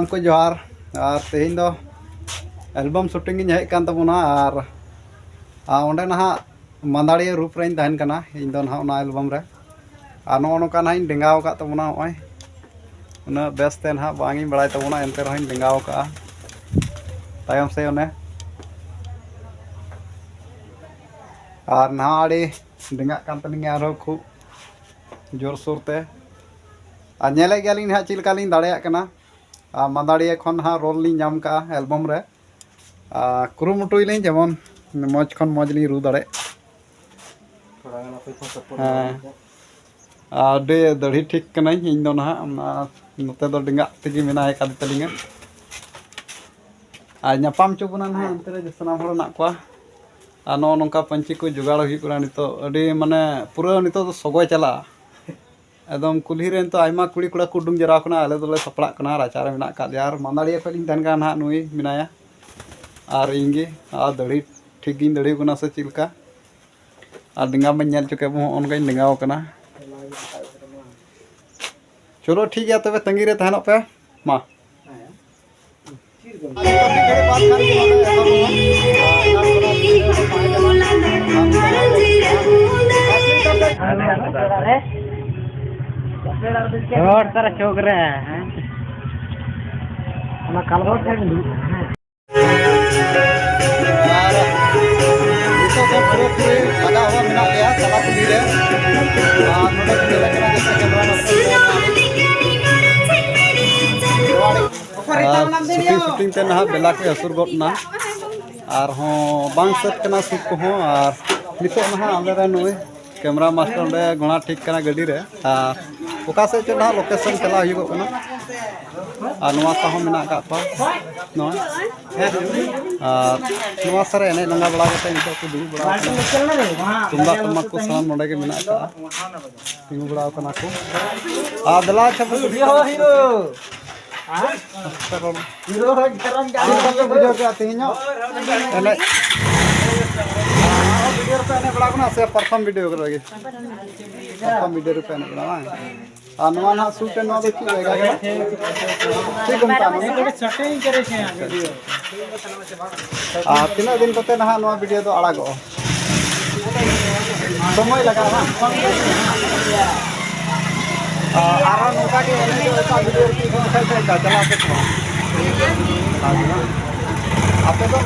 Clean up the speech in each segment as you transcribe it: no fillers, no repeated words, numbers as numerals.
सानाम को जोहार और तेहन दो एल्बम शूटिंग इन हेज कान तबोना और ओंडे ना मांदाड़िया रूप रे तहन कना इन दो ना एल्बम रे और नो नोका ना इन डेंगाव का तबोना ओय उना बेस्ते ना बांगी बड़ाय तबोना एनते रहिन डेंगाव का तायम से ओने और ना आड़ी डेंगा कान तलिंग आरो खूब जोर सोरते और नेले गेलिन हा चिलका लिन दाड़ेया कना मांदाड़िया खन हा रोल लिन नाम का एल्बम रे कुरुमुटुय लिन जेमन मौज खन मौज लिन रू दाड़े आडे दड़ी ठीक कना इन दो ना नोते दो डेंगा तेगी मेनाय का तलिंगा आ नापाम चुबना ना अंते रे सनाम हर ना को आ नो नोंका पंची को जुगाड़ हुई करा नितो अडी माने पूरा नितो तो सगोय चला एकदम कुल्ही रेन तो आयमा कुड़ी कुड़ा कुडुम जरा कना आले दोले सपड़ा कना राचारे मेना का यार मांदाड़िया को लिन तन का ना नुई मिनाया और इंगे आ दड़ी ठीक गिन दड़ी कना से चिलका आ डिंगा में नेल चुके बो ओनका डिंगाव कना चलो ठीक है तबे तंगी रे तहनो पे मा और तारा चौक रे हैं ना कालबो थे दू यार इसको तो पूरे लगा हुआ मिना गया सला कुली रे नोडे के लगा जैसे कैमरा शूटिंग ते ना बेला को असुर गोटना और हो बांग सेट कना सुट को हो और नितो ना आले रे नोय कैमरा मास्टर रे घोड़ा ठीक कना गाड़ी रे ओका से चला लोकेशन चला हुई कना और नवा साहो मिना का पा नो नवा सरे एने लंगा बड़ा कते नितो को दुरु बड़ा तुमदा तमक को सामान नोडे के मिना का तिंगु बड़ा कना को आ दला छप हीरो हीरो करन का बुझो के तिनो एने वीडियो पे एने बड़ा कना से प्रथम वीडियो करगे प्रथम वीडियो पे एने बड़ा नवा ना शूट न दो की होएगा ठीक हमका नो शूटिंग करे छे वीडियो तीना दिन कते ना नवा वीडियो तो आड़ागो समय लगा ना आरो नोका के एने जो एका वीडियो की खेल खेल का चला पे आपे तो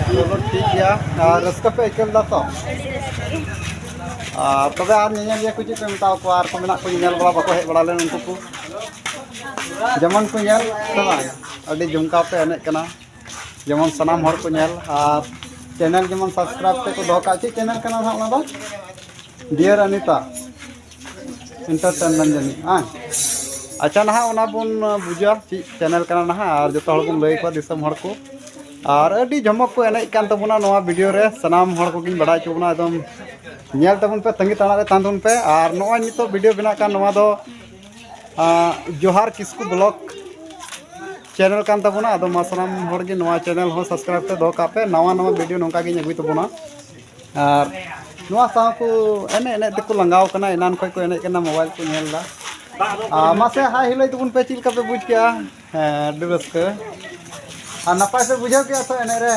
चलो ठीक है रस्का पे इकल दा तो तबे आर नेल कुछ पे मताव को आर को मेना को नेल बड़ा बाको हेज बड़ा लेन उनको को जेमन को नेल समा अडी झुमका पे एने कना जेमन सनाम हर को नेल और चैनल जेमन सब्सक्राइब पे को दो का ची चैनल कना ना ओना दो डियर अनिता एंटरटेनमेंट जनी हां अच्छा ना ओना बुन बुझा ची चैनल कना ना और जो हर बुन लई को दिसम हर को और अडी झमक को एने कान तबना नवा वीडियो रे सनाम हर को गिन बड़ा चुबना एकदम नेल तबन पे तंगी ताना रे तांदुन पे और नोय नितो वीडियो बिना का नवा दो जोहार किस्कू ब्लॉग चैनल कान तबना अदो मासनाम हर गे नवा चैनल हो सब्सक्राइब पे दो का पे नवा नवा वीडियो नोका गे अगुई तबना और नवा सा को एने एने ते को लंगाव कना एनान कोई को एने कना मोबाइल को नेल दा मासे हाय हिलै तबन पे चिल का पे बुझ के डिवस के आ नपाय से बुझाव के तो एने रे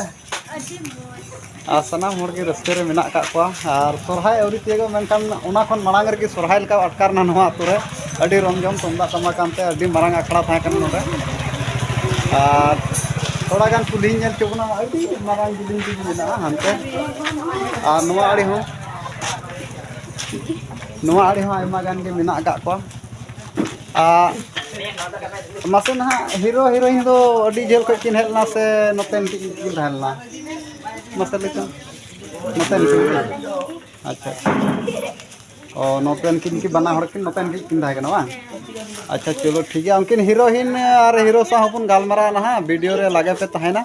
सनाम हर के रस्ते रे मेना का को और सोरहाय औरी तेगो मेनकान ओना खन मांग रे सोरहाय लका अटकार ना नवा अतु रे अडी रमझम तुमदा तमा कानते अडी मारंग अखड़ा था कन नोडे और थोड़ा गान कुली नेल चुबना अडी मारंग बिल्डिंग की मेना हनते और नवा आड़ी हो आयमा गान के मेना का को मासे ना हीरो हीरोइन दो अडी जेल को किन हेलना से नतेन किन हेलना मसले तो नतेन अच्छा ओ नतेन किन की बना हर किन नतेन किन था कना अच्छा चलो ठीक है उनकिन हीरोइन और हीरो सा हपुन गालमारा ना वीडियो रे लागे पे तहना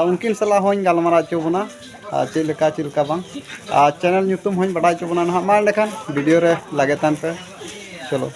उनकिन सला होइन गालमारा चुबना चिलका बांग चैनल ᱧᱩᱛᱩᱢ होइन बड़ा चुबना ना मा लेखान वीडियो रे लागे तान पे चलो